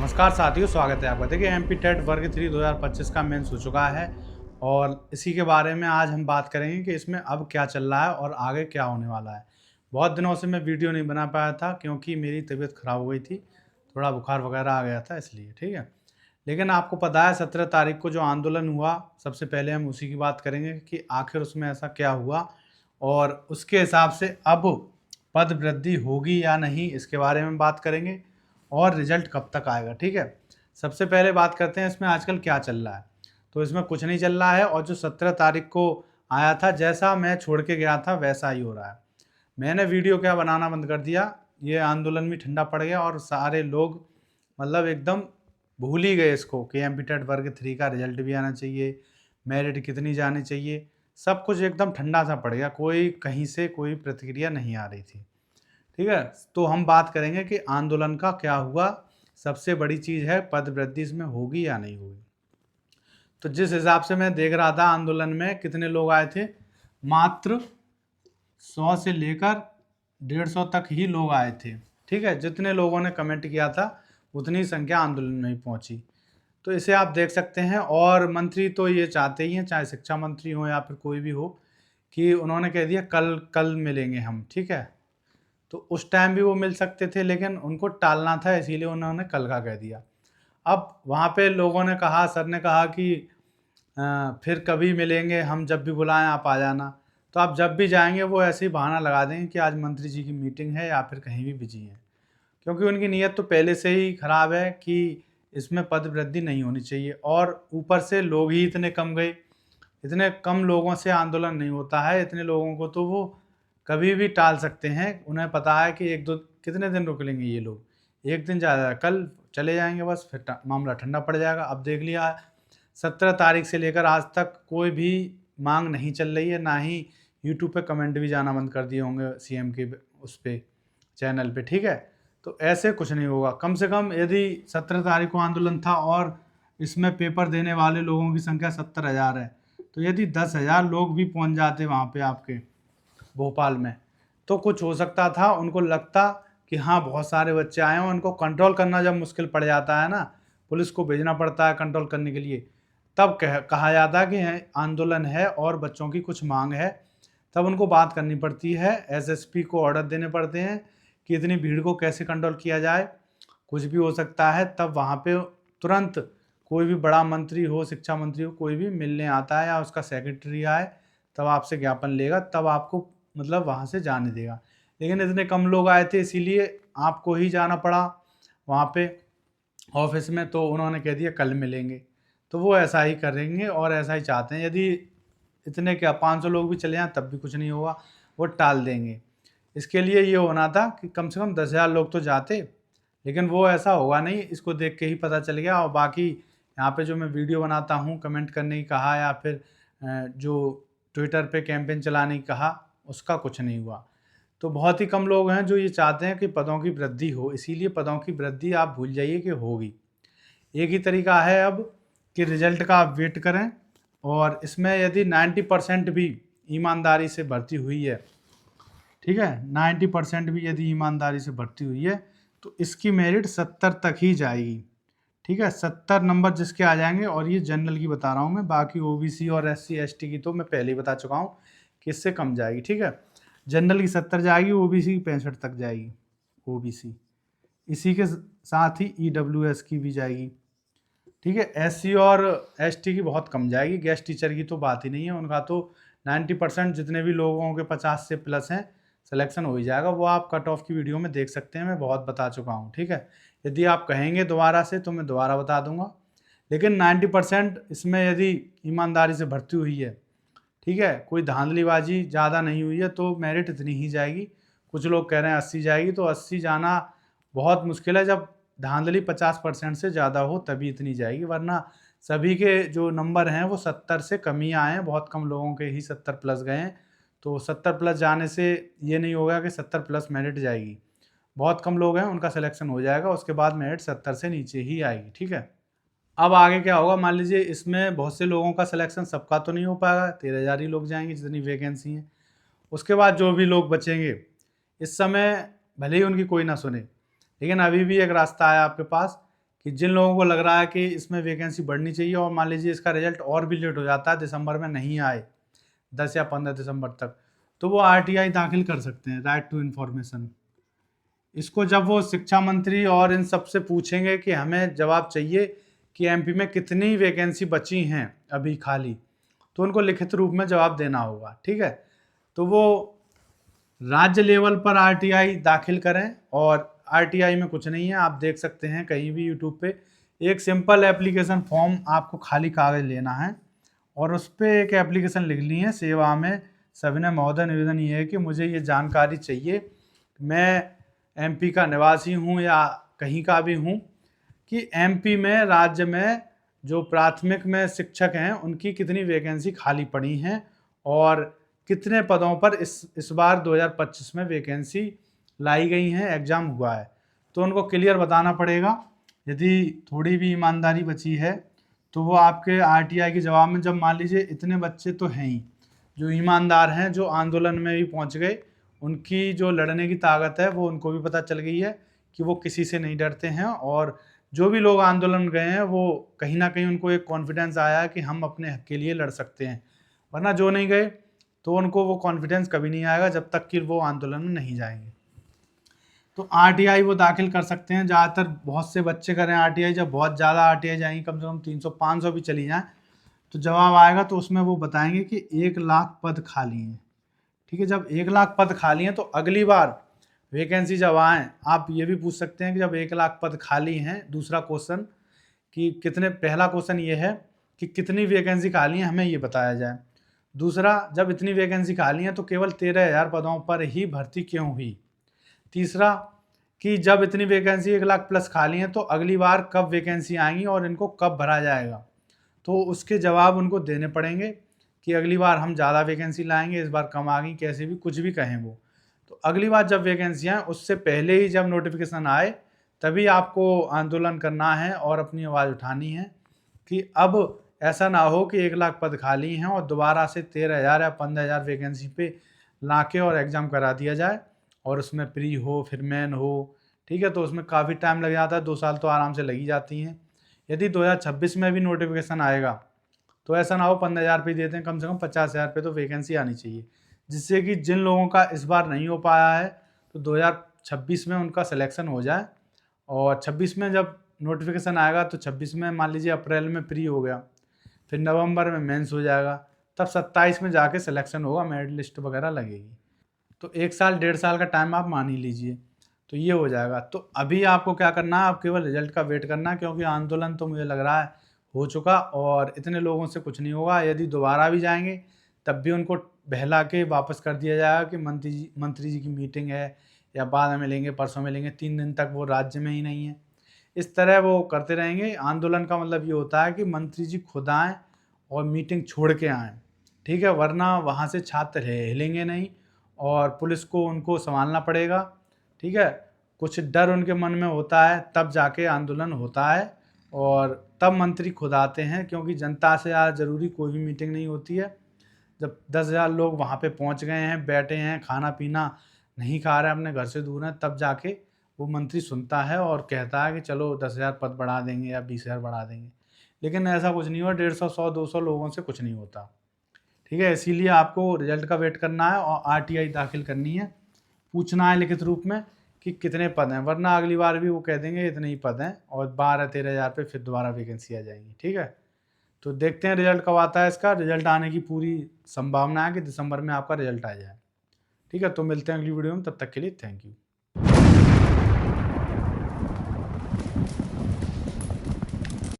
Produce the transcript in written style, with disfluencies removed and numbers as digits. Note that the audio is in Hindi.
नमस्कार साथियों, स्वागत है आपका। देखिए एमपी टेट वर्ग 3 2025 का मेंस हो चुका है और इसी के बारे में आज हम बात करेंगे कि इसमें अब क्या चल रहा है और आगे क्या होने वाला है। बहुत दिनों से मैं वीडियो नहीं बना पाया था क्योंकि मेरी तबीयत ख़राब हो गई थी, थोड़ा बुखार वगैरह आ गया था इसलिए, ठीक है। लेकिन आपको पता है 17 तारीख को जो आंदोलन हुआ, सबसे पहले हम उसी की बात करेंगे कि आखिर उसमें ऐसा क्या हुआ और उसके हिसाब से अब पद वृद्धि होगी या नहीं, इसके बारे में बात करेंगे और रिजल्ट कब तक आएगा, ठीक है। सबसे पहले बात करते हैं इसमें आजकल क्या चल रहा है। तो इसमें कुछ नहीं चल रहा है और जो 17 तारीख को आया था, जैसा मैं छोड़ के गया था वैसा ही हो रहा है। मैंने वीडियो क्या बनाना बंद कर दिया, ये आंदोलन भी ठंडा पड़ गया और सारे लोग मतलब एकदम भूल ही गए इसको कि एमपी टेट वर्ग 3 का रिजल्ट भी आना चाहिए, मेरिट कितनी जानी चाहिए, सब कुछ एकदम ठंडा सा पड़ गया। कोई कहीं से कोई प्रतिक्रिया नहीं आ रही थी, ठीक है। तो हम बात करेंगे कि आंदोलन का क्या हुआ। सबसे बड़ी चीज़ है पद वृद्धि इसमें होगी या नहीं होगी। तो जिस हिसाब से मैं देख रहा था आंदोलन में कितने लोग आए थे, मात्र 100 से लेकर 150 तक ही लोग आए थे, ठीक है। जितने लोगों ने कमेंट किया था उतनी संख्या आंदोलन में ही पहुंची। तो इसे आप देख सकते हैं। और मंत्री तो ये चाहते ही हैं, चाहे शिक्षा मंत्री हो या फिर कोई भी हो, कि उन्होंने कह दिया कल कल मिलेंगे हम, ठीक है। तो उस टाइम भी वो मिल सकते थे लेकिन उनको टालना था, इसीलिए उन्होंने कल का कह दिया। अब वहाँ पे लोगों ने कहा, सर ने कहा कि फिर कभी मिलेंगे, हम जब भी बुलाएं आप आ जाना। तो आप जब भी जाएंगे वो ऐसे ही बहाना लगा देंगे कि आज मंत्री जी की मीटिंग है या फिर कहीं भी बिजी है, क्योंकि उनकी नीयत तो पहले से ही खराब है कि इसमें पद वृद्धि नहीं होनी चाहिए। और ऊपर से लोग ही इतने कम गए, इतने कम लोगों से आंदोलन नहीं होता है। इतने लोगों को तो वो कभी भी टाल सकते हैं, उन्हें पता है कि एक दो कितने दिन रुक लेंगे ये लोग, एक दिन ज़्यादा, कल चले जाएंगे बस, फिर मामला ठंडा पड़ जाएगा। अब देख लिया 17 तारीख से लेकर आज तक कोई भी मांग नहीं चल रही है, ना ही यूट्यूब पे कमेंट भी जाना बंद कर दिए होंगे सीएम के उस पे चैनल पे, ठीक है। तो ऐसे कुछ नहीं होगा। कम से कम यदि 17 तारीख को आंदोलन था और इसमें पेपर देने वाले लोगों की संख्या 70,000 है, तो यदि 10,000 लोग भी पहुंच जाते वहाँ पे आपके भोपाल में, तो कुछ हो सकता था। उनको लगता कि हाँ बहुत सारे बच्चे आए हैं, उनको कंट्रोल करना जब मुश्किल पड़ जाता है ना, पुलिस को भेजना पड़ता है कंट्रोल करने के लिए, तब कहा जाता है कि आंदोलन है और बच्चों की कुछ मांग है, तब उनको बात करनी पड़ती है। एसएसपी को ऑर्डर देने पड़ते हैं कि इतनी भीड़ को कैसे कंट्रोल किया जाए, कुछ भी हो सकता है। तब वहाँ पे तुरंत कोई भी बड़ा मंत्री हो, शिक्षा मंत्री हो, कोई भी मिलने आता है या उसका सेक्रेटरी आए, तब आपसे ज्ञापन लेगा, तब आपको मतलब वहाँ से जाने देगा। लेकिन इतने कम लोग आए थे इसीलिए आपको ही जाना पड़ा वहाँ पे ऑफिस में। तो उन्होंने कह दिया कल मिलेंगे, तो वो ऐसा ही करेंगे और ऐसा ही चाहते हैं। यदि इतने क्या 500 लोग भी चले जाएँ तब भी कुछ नहीं होगा, वो टाल देंगे। इसके लिए ये होना था कि कम से कम 10,000 लोग तो जाते, लेकिन वो ऐसा होगा नहीं। इसको देख के ही पता चल गया। और बाकी यहाँ पे जो मैं वीडियो बनाता हूँ, कमेंट करने की कहा या फिर जो ट्विटर पे कैंपेन चलाने की कहा, उसका कुछ नहीं हुआ। तो बहुत ही कम लोग हैं जो ये चाहते हैं कि पदों की वृद्धि हो, इसीलिए पदों की वृद्धि आप भूल जाइए कि होगी। एक ही तरीका है अब कि रिजल्ट का आप वेट करें, और इसमें यदि 90% भी ईमानदारी से भर्ती हुई है, ठीक है, 90% भी यदि ईमानदारी से भर्ती हुई है, तो इसकी मेरिट 70 तक ही जाएगी, ठीक है। 70 नंबर जिसके आ जाएंगे, और ये जनरल की बता रहा हूँ मैं, बाकी ओबीसी और एससी एसटी की तो मैं पहले ही बता चुका हूँ कि इससे कम जाएगी, ठीक है। जनरल की 70 जाएगी, ओबीसी की 65 तक जाएगी, ओबीसी। इसी के साथ ही ईडब्ल्यूएस की भी जाएगी, ठीक है। एससी और एसटी की बहुत कम जाएगी। गेस्ट टीचर की तो बात ही नहीं है, उनका तो 90% जितने भी लोगों के 50 से प्लस हैं सिलेक्शन हो ही जाएगा। वो आप कट ऑफ की वीडियो में देख सकते हैं, मैं बहुत बता चुका हूँ, ठीक है। यदि आप कहेंगे दोबारा से तो मैं दोबारा बता दूंगा। लेकिन 90% इसमें यदि ईमानदारी से भर्ती हुई है, ठीक है, कोई धांधलीबाजी ज़्यादा नहीं हुई है, तो मेरिट इतनी ही जाएगी। कुछ लोग कह रहे हैं 80 जाएगी, तो 80 जाना बहुत मुश्किल है। जब धांधली 50% से ज़्यादा हो तभी इतनी जाएगी, वरना सभी के जो नंबर हैं वो 70 से कम ही आए हैं। बहुत कम लोगों के ही 70 प्लस गए हैं। तो 70 प्लस जाने से ये नहीं होगा कि 70 प्लस मेरिट जाएगी। बहुत कम लोग हैं, उनका सिलेक्शन हो जाएगा, उसके बाद मेरिट 70 से नीचे ही आएगी, ठीक है। अब आगे क्या होगा, मान लीजिए इसमें बहुत से लोगों का सिलेक्शन, सबका तो नहीं हो पाएगा, 13,000 ही लोग जाएंगे जितनी वैकेंसी हैं। उसके बाद जो भी लोग बचेंगे, इस समय भले ही उनकी कोई ना सुने, लेकिन अभी भी एक रास्ता है आपके पास कि जिन लोगों को लग रहा है कि इसमें वैकेंसी बढ़नी चाहिए और मान लीजिए इसका रिजल्ट और भी लेट हो जाता है, दिसंबर में नहीं आए 10 या 15 दिसंबर तक, तो वो RTI दाखिल कर सकते हैं, राइट टू इन्फॉर्मेशन। इसको जब वो शिक्षा मंत्री और इन सब से पूछेंगे कि हमें जवाब चाहिए कि MP में कितनी वैकेंसी बची हैं अभी खाली, तो उनको लिखित रूप में जवाब देना होगा, ठीक है। तो वो राज्य लेवल पर RTI दाखिल करें, और RTI में कुछ नहीं है, आप देख सकते हैं कहीं भी यूट्यूब पे। एक सिंपल एप्लीकेशन फॉर्म आपको खाली कागज लेना है और उस पर एक एप्लीकेशन लिखनी है, सेवा में सविनय महोदय निवेदन ये है कि मुझे ये जानकारी चाहिए, मैं MP का निवासी हूँ या कहीं का भी हूँ, कि MP में राज्य में जो प्राथमिक में शिक्षक हैं उनकी कितनी वैकेंसी खाली पड़ी हैं और कितने पदों पर इस बार 2025 में वैकेंसी लाई गई हैं, एग्ज़ाम हुआ है। तो उनको क्लियर बताना पड़ेगा। यदि थोड़ी भी ईमानदारी बची है तो वो आपके RTI के जवाब में, जब मान लीजिए इतने बच्चे तो हैं ही जो ईमानदार हैं, जो आंदोलन में भी पहुंच गए, उनकी जो लड़ने की ताकत है वो उनको भी पता चल गई है कि वो किसी से नहीं डरते हैं, और जो भी लोग आंदोलन गए हैं वो कहीं ना कहीं उनको एक कॉन्फिडेंस आया है कि हम अपने हक के लिए लड़ सकते हैं। वरना जो नहीं गए तो उनको वो कॉन्फिडेंस कभी नहीं आएगा जब तक कि वो आंदोलन में नहीं जाएंगे। तो RTI वो दाखिल कर सकते हैं। ज़्यादातर बहुत से बच्चे करें RTI। जब बहुत ज़्यादा RTI जाएंगी, कम से कम 300-500 भी चली जाएँ, तो जवाब आएगा तो उसमें वो बताएंगे कि 1 लाख पद खाली हैं, ठीक है। जब 1 लाख पद खाली हैं तो अगली बार वैकेंसी जब आए, आप ये भी पूछ सकते हैं कि जब 1 लाख पद खाली हैं, दूसरा क्वेश्चन कि कितने, पहला क्वेश्चन ये है कि कितनी वैकेंसी खाली हैं, हमें ये बताया जाए। दूसरा, जब इतनी वैकेंसी खाली हैं तो केवल 13,000 पदों पर ही भर्ती क्यों हुई। तीसरा, कि जब इतनी वैकेंसी 1 लाख प्लस खाली हैं तो अगली बार कब वैकेंसी आएंगी और इनको कब भरा जाएगा। तो उसके जवाब उनको देने पड़ेंगे कि अगली बार हम ज़्यादा वैकेंसी लाएंगे, इस बार कम आ गई, कैसे भी कुछ भी कहें वो। तो अगली बार जब वैकेंसी आए उससे पहले ही जब नोटिफिकेशन आए तभी आपको आंदोलन करना है और अपनी आवाज़ उठानी है कि अब ऐसा ना हो कि 1 लाख पद खाली हैं और दोबारा से 13,000 या 15,000 वैकेंसी पे लाके और एग्ज़ाम करा दिया जाए और उसमें प्री हो फिर मेन हो, ठीक है। तो उसमें काफ़ी टाइम लग जाता है, 2 साल तो आराम से लगी जाती हैं। यदि 2026 में भी नोटिफिकेशन आएगा तो ऐसा ना हो 15,000 पे देते हैं, कम से कम 50,000 पे तो वैकेंसी आनी चाहिए, जिससे कि जिन लोगों का इस बार नहीं हो पाया है तो 2026 में उनका सिलेक्शन हो जाए। और 26 में जब नोटिफिकेशन आएगा तो 26 में मान लीजिए अप्रैल में प्री हो गया, फिर नवंबर में मेंस हो जाएगा, तब 27 में जाके सिलेक्शन होगा, मेरिट लिस्ट वगैरह लगेगी। तो 1 साल 1.5 साल का टाइम आप मान ही लीजिए, तो ये हो जाएगा। तो अभी आपको क्या करना है, आप केवल रिजल्ट का वेट करना है, क्योंकि आंदोलन तो मुझे लग रहा है हो चुका और इतने लोगों से कुछ नहीं होगा। यदि दोबारा भी जाएंगे तब भी उनको बहला के वापस कर दिया जाएगा कि मंत्री जी की मीटिंग है या बाद में मिलेंगे, परसों मिलेंगे, 3 दिन तक वो राज्य में ही नहीं है। इस तरह वो करते रहेंगे। आंदोलन का मतलब ये होता है कि मंत्री जी खुद आएँ और मीटिंग छोड़ के आएँ, ठीक है, वरना वहाँ से छात्र हिलेंगे नहीं और पुलिस को उनको संभालना पड़ेगा, ठीक है। कुछ डर उनके मन में होता है, तब जाके आंदोलन होता है और तब मंत्री खुद आते हैं, क्योंकि जनता से ज़्यादा ज़रूरी कोई भी मीटिंग नहीं होती है। जब 10,000 लोग वहाँ पे पहुँच गए हैं, बैठे हैं, खाना पीना नहीं खा रहे हैं, अपने घर से दूर हैं, तब जाके वो मंत्री सुनता है और कहता है कि चलो 10,000 पद बढ़ा देंगे या 20,000 बढ़ा देंगे। लेकिन ऐसा कुछ नहीं हुआ, 150, 100, 200 लोगों से कुछ नहीं होता, ठीक है। इसीलिए आपको रिजल्ट का वेट करना है और RTI दाखिल करनी है, पूछना है लिखित रूप में कि कितने पद हैं, वरना अगली बार भी वो कह देंगे इतने ही पद हैं और 12-13,000 पे फिर दोबारा वैकेंसी आ जाएंगी, ठीक है। तो देखते हैं रिजल्ट कब आता है। इसका रिजल्ट आने की पूरी संभावना है कि दिसंबर में आपका रिजल्ट आ जाए, ठीक है। तो मिलते हैं अगली वीडियो में, तब तक के लिए थैंक यू।